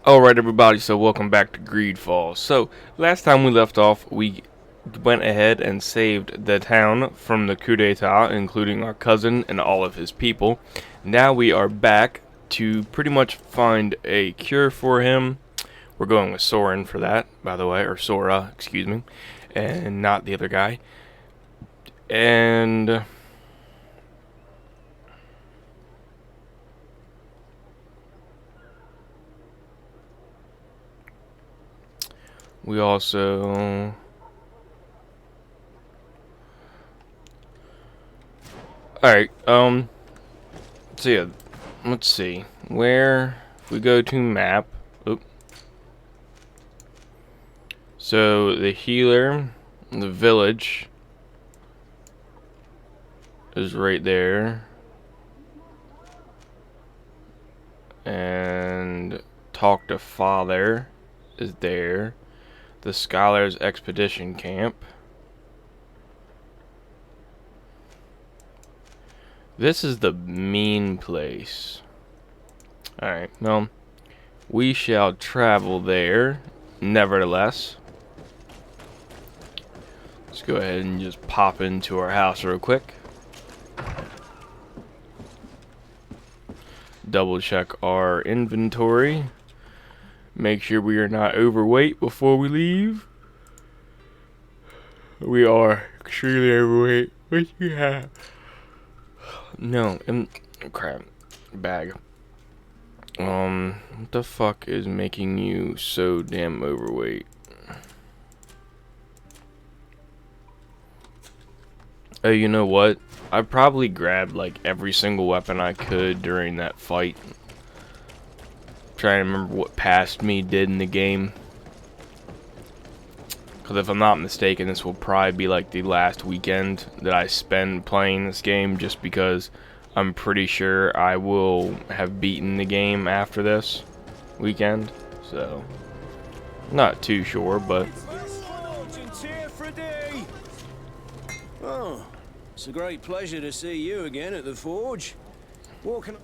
Alright everybody, so welcome back to Greed Falls. So, last time we left off, we went ahead and saved the town from the coup d'etat, including our cousin and all of his people. Now we are back to pretty much find a cure for him. We're going with Soren for that, by the way, or Sora, excuse me, and not the other guy. And we also... Alright, so yeah, let's see. Where, if we go to map, so the healer, the village, is right there. And talk to father is there. The Scholar's Expedition Camp. This is the mean place. Alright, well, we shall travel there, nevertheless. Let's go ahead and just pop into our house real quick. Double check our inventory. Make sure we are not overweight before we leave. We are extremely overweight. What you have? No, crap. Bag. What the fuck is making you so damn overweight? Oh, you know what? I probably grabbed like every single weapon I could during that fight. Trying to remember what past me did in the game. Because if I'm not mistaken, this will probably be like the last weekend that I spend playing this game, just because I'm pretty sure I will have beaten the game after this weekend. So, not too sure, but... Oh, it's a great pleasure to see you again at the forge. What can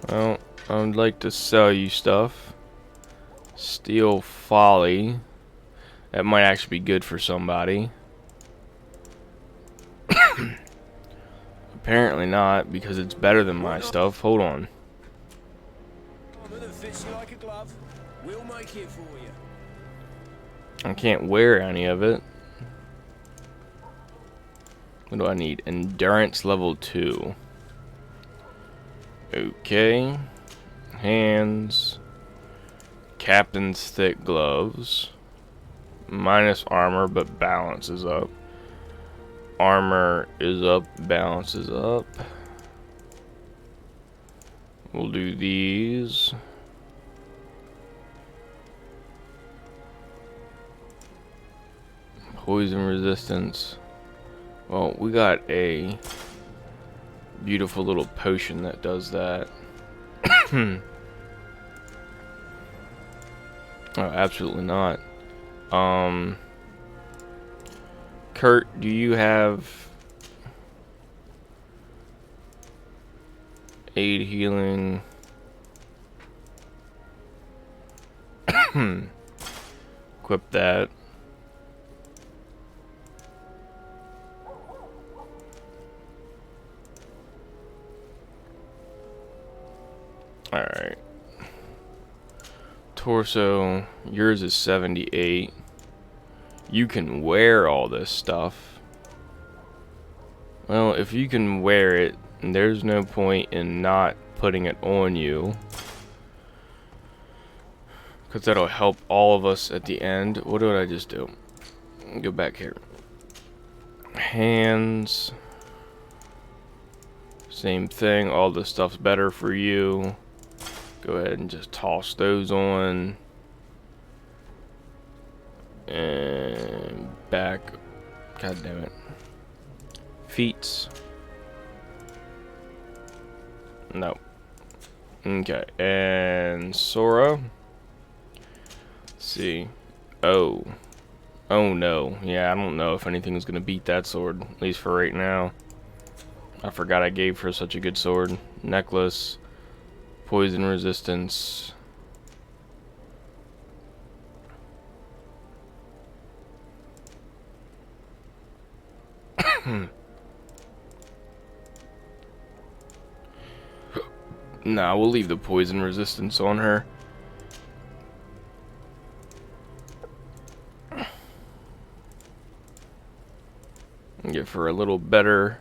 Well, I would like to sell you stuff. Steel Folly. That might actually be good for somebody. Apparently not, because it's better than my stuff. Hold on. armor that fits you like a glove? We'll make it for you. I can't wear any of it. What do I need? Endurance level 2. Okay. Hands. Captain's thick gloves. Minus armor, but balance is up. Armor is up, balance is up. We'll do these. Poison resistance. Well, we got a beautiful little potion that does that. Oh, absolutely not. Kurt, do you have aid healing? Equip that. Alright. Torso, yours is 78. You can wear all this stuff. Well, if you can wear it, there's no point in not putting it on you, because that'll help all of us at the end. What did I just do? Go back here. Hands. Same thing. All this stuff's better for you. Go ahead and just toss those on. And back. God damn it. Feet. No. Okay. And Sora. Let's see. Oh. Oh no. Yeah, I don't know if anything's gonna beat that sword. At least for right now. I forgot I gave her such a good sword. Necklace. Poison resistance. Nah, we'll leave the poison resistance on her. And give her a little better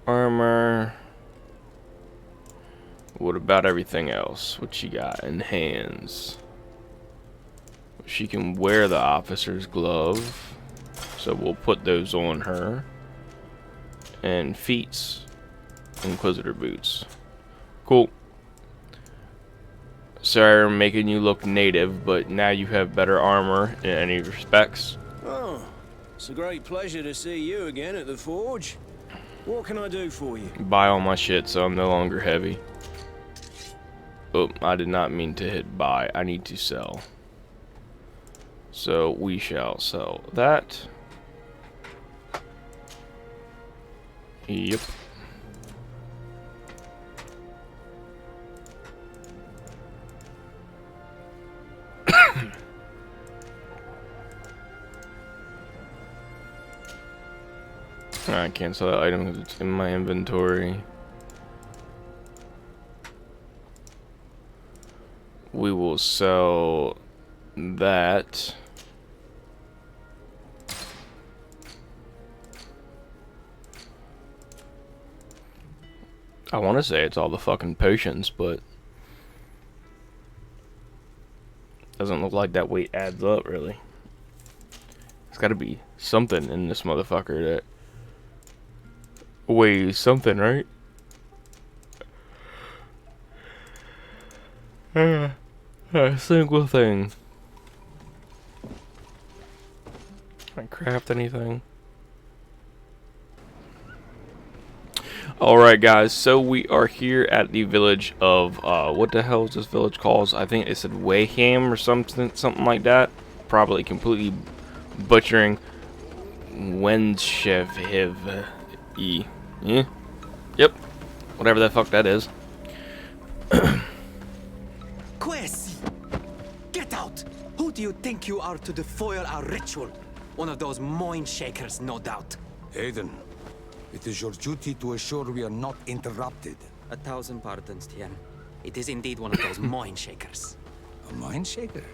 armor. What about everything else? What she got in hands? She can wear the officer's glove, so we'll put those on her. And feet, Inquisitor boots. Cool. Sorry, I'm making you look native, but now you have better armor in any respects. Oh, it's a great pleasure to see you again at the forge. What can I do for you? Buy all my shit so I'm no longer heavy. Oh, I did not mean to hit buy. I need to sell. So we shall sell that. Yep. I can't sell that item because it's in my inventory. We will sell that. I want to say it's all the fucking potions, but doesn't look like that weight adds up really. There's got to be something in this motherfucker that weighs something, right? A single thing. Can I craft anything? Alright guys, so we are here at the village of, what the hell is this village called? I think it said Wayham or something like that. Probably completely butchering Wenshev. Yeah? Yep. Whatever the fuck that is. Quesi! Get out! Who do you think you are to foil our ritual? One of those mind shakers, no doubt. Aiden, it is your duty to assure we are not interrupted. 1,000 pardons, Tien. It is indeed one of those mind shakers. A mind shaker?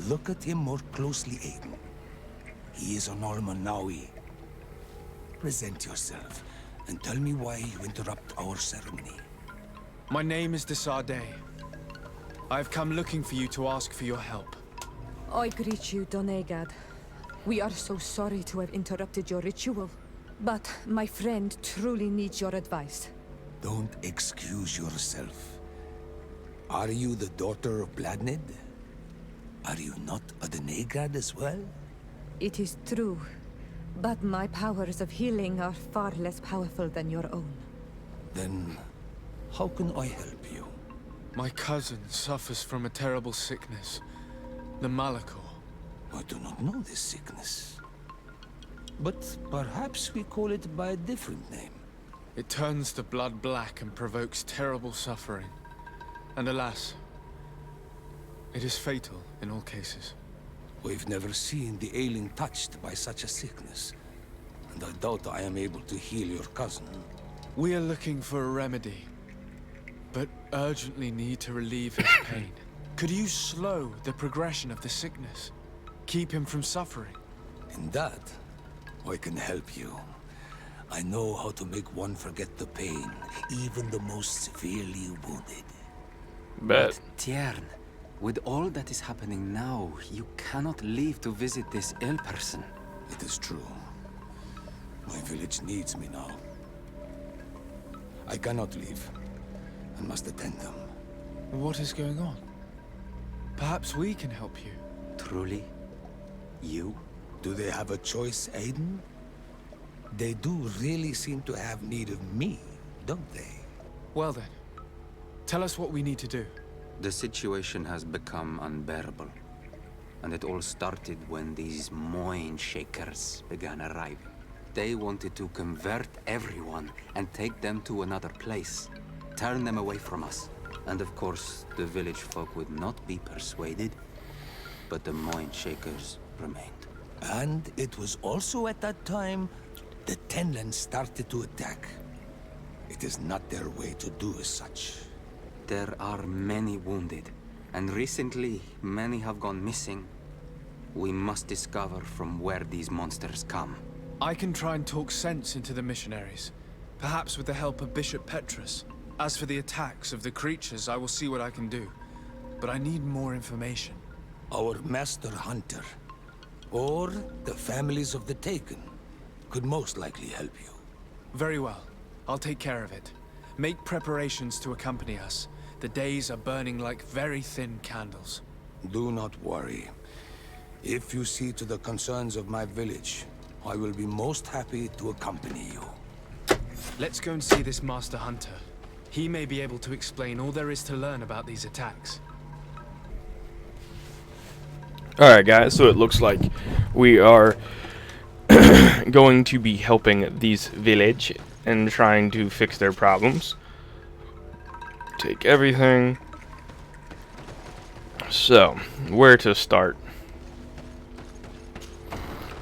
Look at him more closely, Aiden. He is an Almanawi. Present yourself and tell me why you interrupt our ceremony. My name is Desade. I have come looking for you to ask for your help. I greet you, Donegad. We are so sorry to have interrupted your ritual, but my friend truly needs your advice. Don't excuse yourself. Are you the daughter of Bladnid? Are you not a Donegad as well? It is true, but my powers of healing are far less powerful than your own. Then, how can I help you? My cousin suffers from a terrible sickness, the Malachor. I do not know this sickness. But perhaps we call it by a different name. It turns the blood black and provokes terrible suffering. And alas, it is fatal in all cases. We've never seen the ailing touched by such a sickness. And I doubt I am able to heal your cousin. We are looking for a remedy, but urgently need to relieve his pain. Could you slow the progression of the sickness? Keep him from suffering? In that, I can help you. I know how to make one forget the pain, even the most severely wounded. Bet. Tiern, with all that is happening now, you cannot leave to visit this ill person. It is true. My village needs me now. I cannot leave. I must attend them. What is going on? Perhaps we can help you. Truly? You? Do they have a choice, Aiden? They do really seem to have need of me, don't they? Well then, tell us what we need to do. The situation has become unbearable. And it all started when these mind shakers began arriving. They wanted to convert everyone and take them to another place. Turn them away from us. And of course, the village folk would not be persuaded, but the Moin Shakers remained. And it was also at that time the Tenlands started to attack. It is not their way to do as such. There are many wounded, and recently many have gone missing. We must discover from where these monsters come. I can try and talk sense into the missionaries, perhaps with the help of Bishop Petrus. As for the attacks of the creatures, I will see what I can do. But I need more information. Our master hunter, or the families of the Taken, could most likely help you. Very well. I'll take care of it. Make preparations to accompany us. The days are burning like very thin candles. Do not worry. If you see to the concerns of my village, I will be most happy to accompany you. Let's go and see this Master Hunter. He may be able to explain all there is to learn about these attacks. Alright guys, so it looks like we are going to be helping these village and trying to fix their problems. Take everything. So, where to start?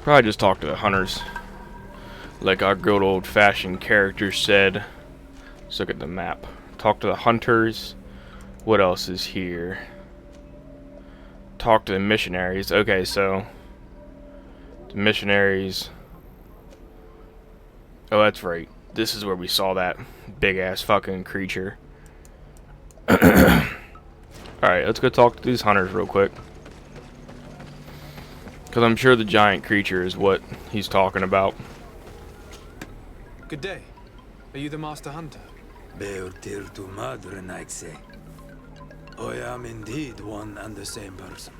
Probably just talk to the hunters. Like our good old-fashioned character said. Let's look at the map. Talk to the hunters. What else is here? Talk to the missionaries. Okay, so the missionaries. Oh, that's right. This is where we saw that big ass fucking creature. Alright, let's go talk to these hunters real quick. Because I'm sure the giant creature is what he's talking about. Good day. Are you the Master Hunter? Beortir tu madre, Naixe. I am indeed one and the same person.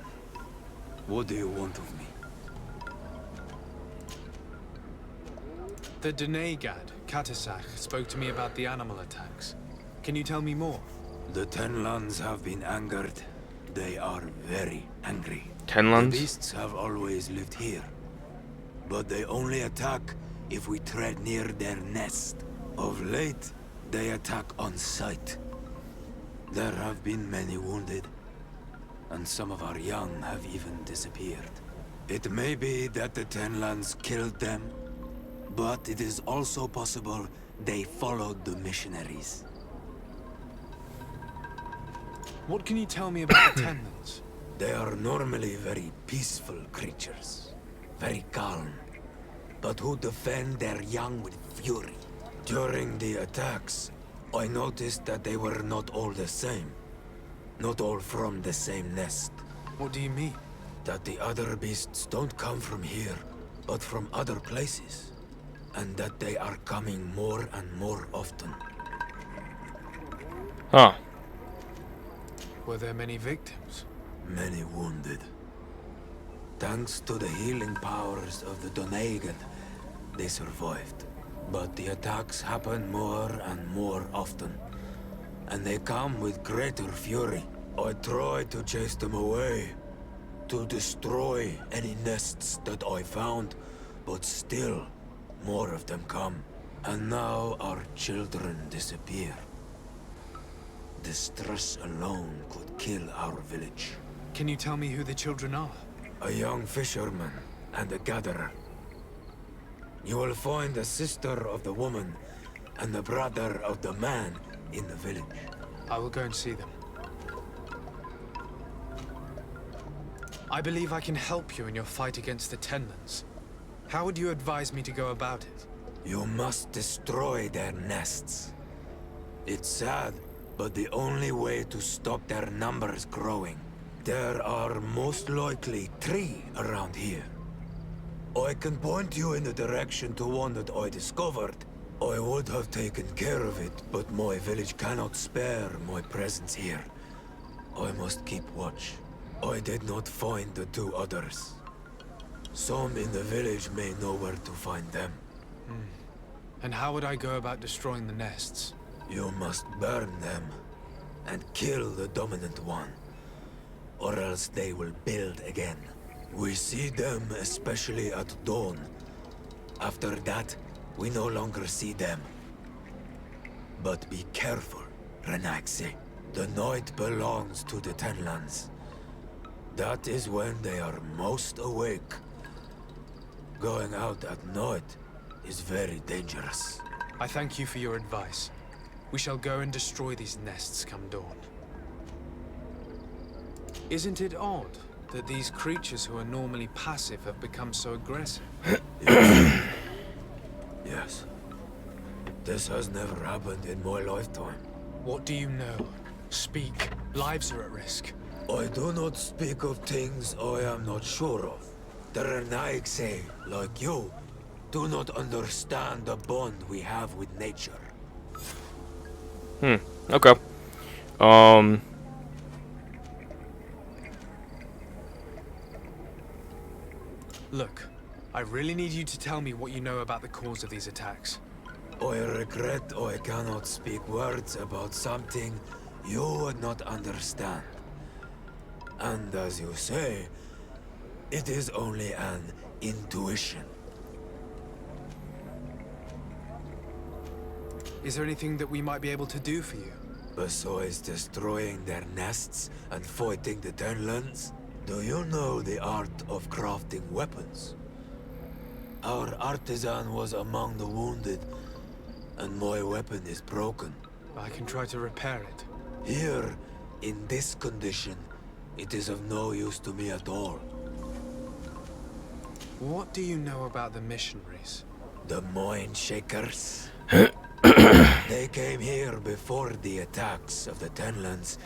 What do you want of me? The Denegad, Katasach, spoke to me about the animal attacks. Can you tell me more? The Tenlands have been angered. They are very angry. The Tenlands? beasts have always lived here. But they only attack if we tread near their nest. Of late, they attack on sight. There have been many wounded, and some of our young have even disappeared. It may be that the Tenlands killed them, but it is also possible they followed the missionaries. What can you tell me about the Tenlands? They are normally very peaceful creatures, very calm, but who defend their young with fury. During the attacks, I noticed that they were not all the same. Not all from the same nest. What do you mean? That the other beasts don't come from here, but from other places. And that they are coming more and more often. Huh. Were there many victims? Many wounded. Thanks to the healing powers of the Donegan, they survived. But the attacks happen more and more often. And they come with greater fury. I try to chase them away. To destroy any nests that I found. But still, more of them come. And now our children disappear. The stress alone could kill our village. Can you tell me who the children are? A young fisherman and a gatherer. You will find the sister of the woman and the brother of the man in the village. I will go and see them. I believe I can help you in your fight against the Tenlands. How would you advise me to go about it? You must destroy their nests. It's sad, but the only way to stop their numbers growing. There are most likely 3 around here. I can point you in the direction to one that I discovered. I would have taken care of it, but my village cannot spare my presence here. I must keep watch. I did not find the 2 others. Some in the village may know where to find them. And how would I go about destroying the nests? You must burn them and kill the dominant one, or else they will build again. We see them especially at dawn. After that, we no longer see them. But be careful, Renaxe. The night belongs to the Tenlands. That is when they are most awake. Going out at night is very dangerous. I thank you for your advice. We shall go and destroy these nests come dawn. Isn't it odd that these creatures who are normally passive have become so aggressive? Yes. This has never happened in my lifetime. What do you know? Speak. Lives are at risk. I do not speak of things I am not sure of. The Renaigse, like you, do not understand the bond we have with nature. Okay. Look, I really need you to tell me what you know about the cause of these attacks. I regret I cannot speak words about something you would not understand. And as you say, it is only an intuition. Is there anything that we might be able to do for you? Besides destroying their nests and fighting the Tenlands, do you know the art of crafting weapons? Our artisan was among the wounded, and my weapon is broken. I can try to repair it. Here, in this condition, it is of no use to me at all. What do you know about the missionaries? The Mind Shakers. They came here before the attacks of the Tenlands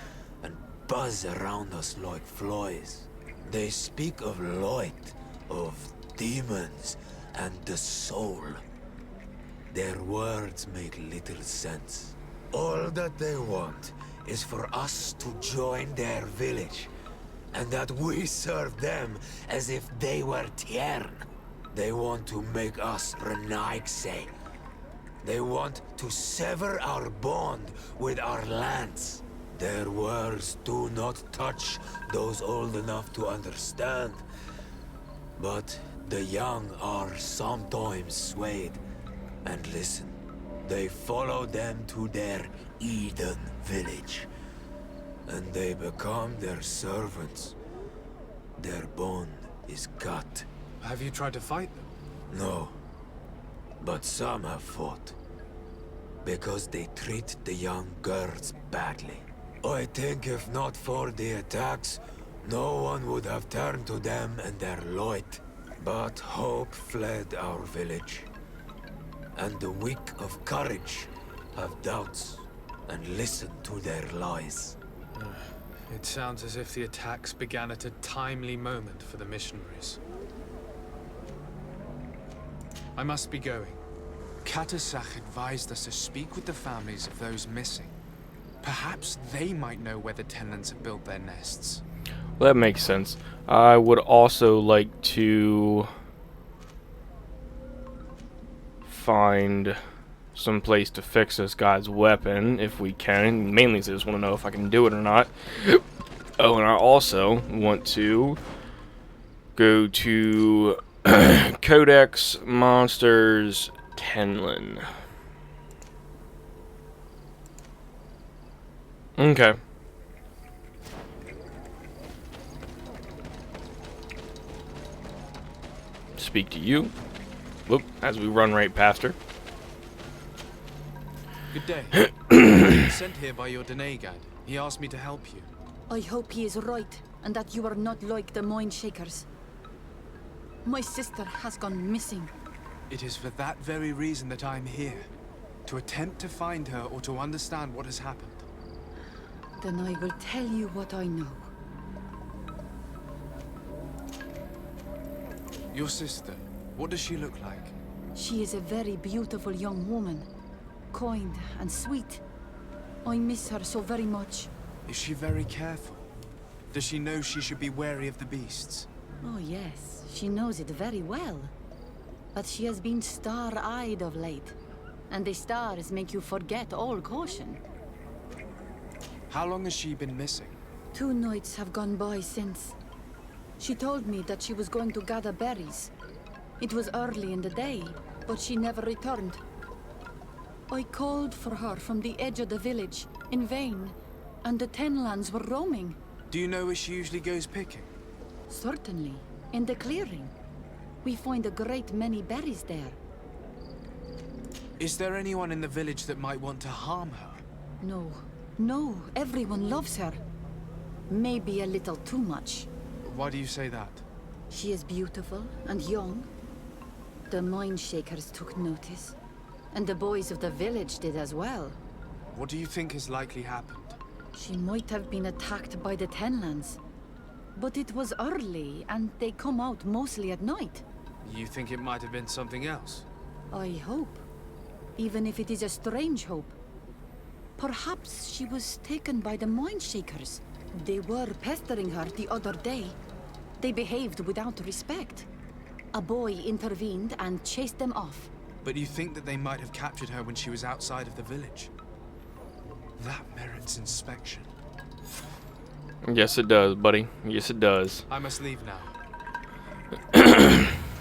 and buzz around us like flies. They speak of light, of demons, and the soul. Their words make little sense. All that they want is for us to join their village, and that we serve them as if they were Tiern. They want to make us Renaigse. They want to sever our bond with our lands. Their words do not touch those old enough to understand. But the young are sometimes swayed. And listen, they follow them to their Eden village. And they become their servants. Their bond is cut. Have you tried to fight them? No. But some have fought. Because they treat the young girls badly. I think if not for the attacks, no one would have turned to them and their light. But hope fled our village. And the weak of courage have doubts and listen to their lies. It sounds as if the attacks began at a timely moment for the missionaries. I must be going. Katasach advised us to speak with the families of those missing. Perhaps they might know where the Tenlands have built their nests. Well, that makes sense. I would also like to find some place to fix this guy's weapon, if we can. Mainly, I just want to know if I can do it or not. Oh, and I also want to go to Codex Monsters Tenlin. Okay. Speak to you. Whoop, as we run right past her. Good day. Sent here by your Denegad. He asked me to help you. I hope he is right, and that you are not like the Mind Shakers. My sister has gone missing. It is for that very reason that I'm here. To attempt to find her or to understand what has happened. Then I will tell you what I know. Your sister, what does she look like? She is a very beautiful young woman. Kind and sweet. I miss her so very much. Is she very careful? Does she know she should be wary of the beasts? Oh yes, she knows it very well. But she has been star-eyed of late. And the stars make you forget all caution. How long has she been missing? 2 nights have gone by since. She told me that she was going to gather berries. It was early in the day, but she never returned. I called for her from the edge of the village, in vain, And the Ten Lands were roaming. Do you know where she usually goes picking? Certainly. In the clearing. We find a great many berries there. Is there anyone in the village that might want to harm her? No. No, everyone loves her. Maybe a little too much. Why do you say that? She is beautiful and young. The Mind Shakers took notice. And the boys of the village did as well. What do you think has likely happened? She might have been attacked by the Tenlands. But it was early, and they come out mostly at night. You think it might have been something else? I hope. Even if it is a strange hope. Perhaps she was taken by the Mind Shakers. They were pestering her the other day. They behaved without respect. A boy intervened and chased them off. But you think that they might have captured her when she was outside of the village? That merits inspection. Yes, it does, buddy. Yes, it does. I must leave now.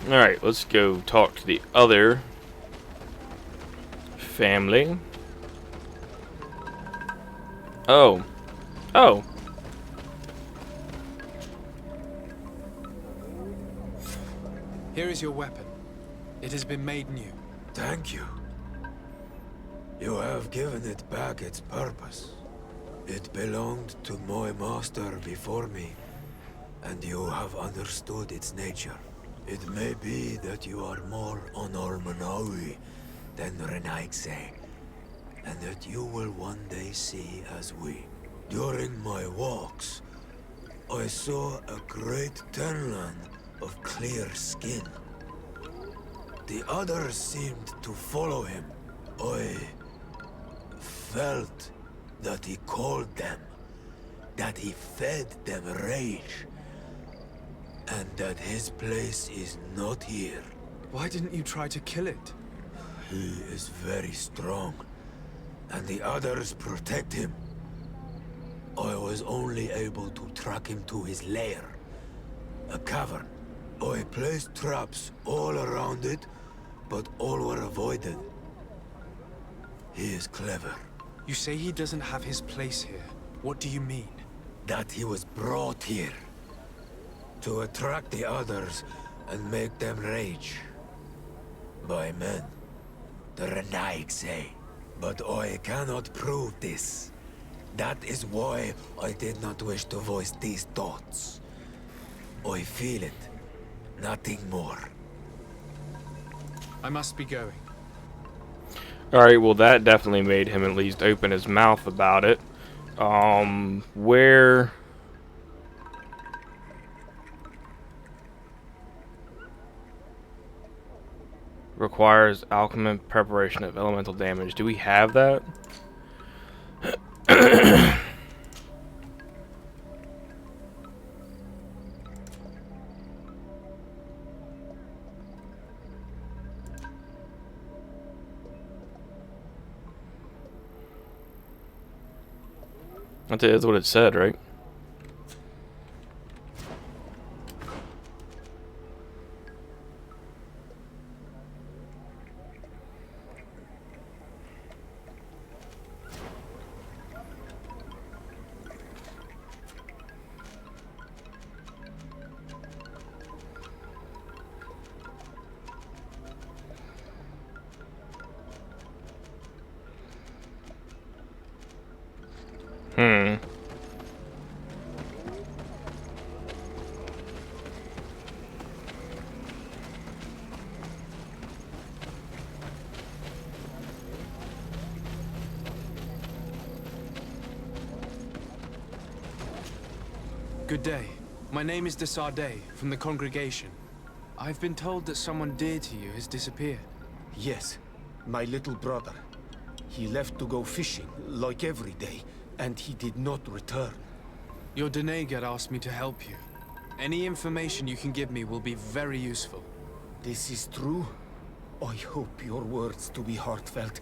Alright, let's go talk to the other family. Oh. Oh. Here is your weapon. It has been made new. Thank you. You have given it back its purpose. It belonged to my master before me, and you have understood its nature. It may be that you are more on Almanawi than Renaigse, and that you will one day see as we. During my walks, I saw a great Tenland of clear skin. The others seemed to follow him. I felt that he called them, that he fed them rage, and that his place is not here. Why didn't you try to kill it? He is very strong, and the others protect him. I was only able to track him to his lair, a cavern. I placed traps all around it, but all were avoided. He is clever. You say he doesn't have his place here. What do you mean? That he was brought here to attract the others and make them rage. By men, the Renaig say. But I cannot prove this. That is why I did not wish to voice these thoughts. I feel it, nothing more. I must be going. Alright, well that definitely made him at least open his mouth about it. Where... requires alchemy preparation of elemental damage. Do we have that? That's what it said, right? Good day. My name is de Sardet, from the congregation. I've been told that someone dear to you has disappeared. Yes, my little brother. He left to go fishing, like every day, and he did not return. Your Doneigad asked me to help you. Any information you can give me will be very useful. This is true. I hope your words to be heartfelt.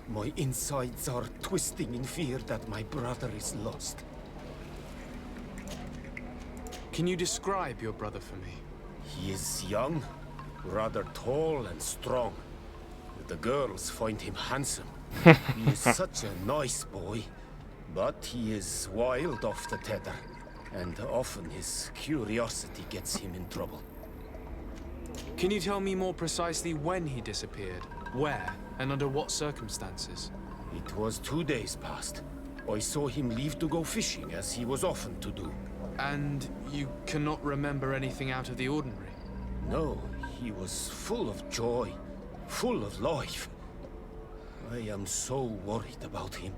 My insides are twisting in fear that my brother is lost. Can you describe your brother for me? He is young, rather tall and strong. The girls find him handsome. He is such a nice boy, But he is wild off the tether, and often his curiosity gets him in trouble. Can you tell me more precisely when he disappeared, where, and under what circumstances? It was 2 days past. I saw him leave to go fishing, as he was often to do. And you cannot remember anything out of the ordinary? No, he was full of joy, full of life. I am so worried about him.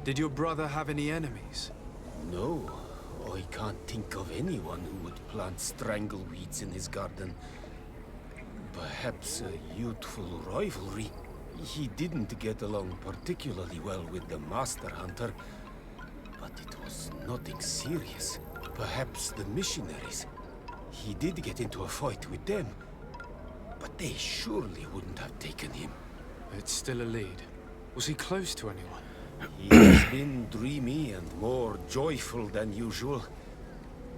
Did your brother have any enemies? No, I can't think of anyone who would plant strangleweeds in his garden. Perhaps a youthful rivalry. He didn't get along particularly well with the Master Hunter, but it was nothing serious. Perhaps the missionaries. He did get into a fight with them, but they surely wouldn't have taken him. It's still a lead. Was he close to anyone? He has been dreamy and more joyful than usual.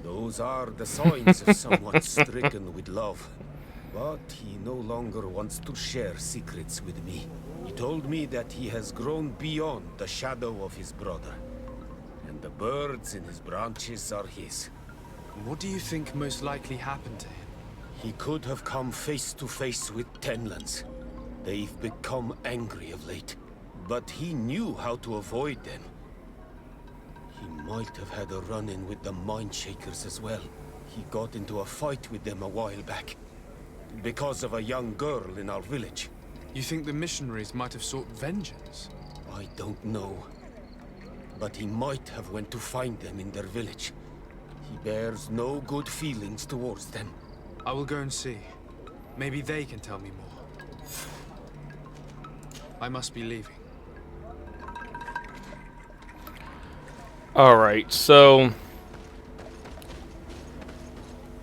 Those are the signs of someone stricken with love. But he no longer wants to share secrets with me. He told me that he has grown beyond the shadow of his brother. And the birds in his branches are his. What do you think most likely happened to him? He could have come face to face with Tenlands. They've become angry of late. But he knew how to avoid them. He might have had a run-in with the Mindshakers as well. He got into a fight with them a while back. Because of a young girl in our village. You think the missionaries might have sought vengeance? I don't know. But he might have went to find them in their village. He bears no good feelings towards them. I will go and see. Maybe they can tell me more. I must be leaving. Alright, so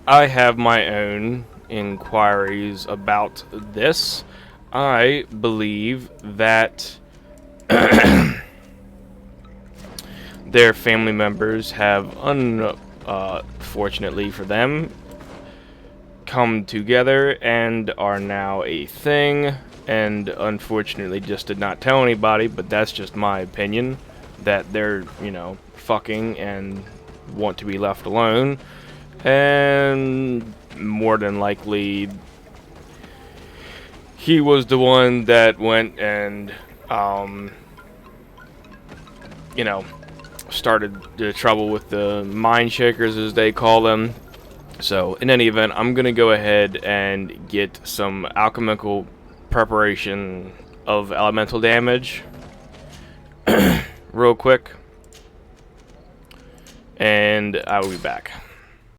I have my own inquiries about this. I believe that their family members have, unfortunately for them, come together and are now a thing, and unfortunately just did not tell anybody, but that's just my opinion, that they're, you know, fucking and want to be left alone, and more than likely he was the one that went and you know, started the trouble with the mind shakers, as they call them. So in any event, I'm gonna go ahead and get some alchemical preparation of elemental damage real quick, and I will be back.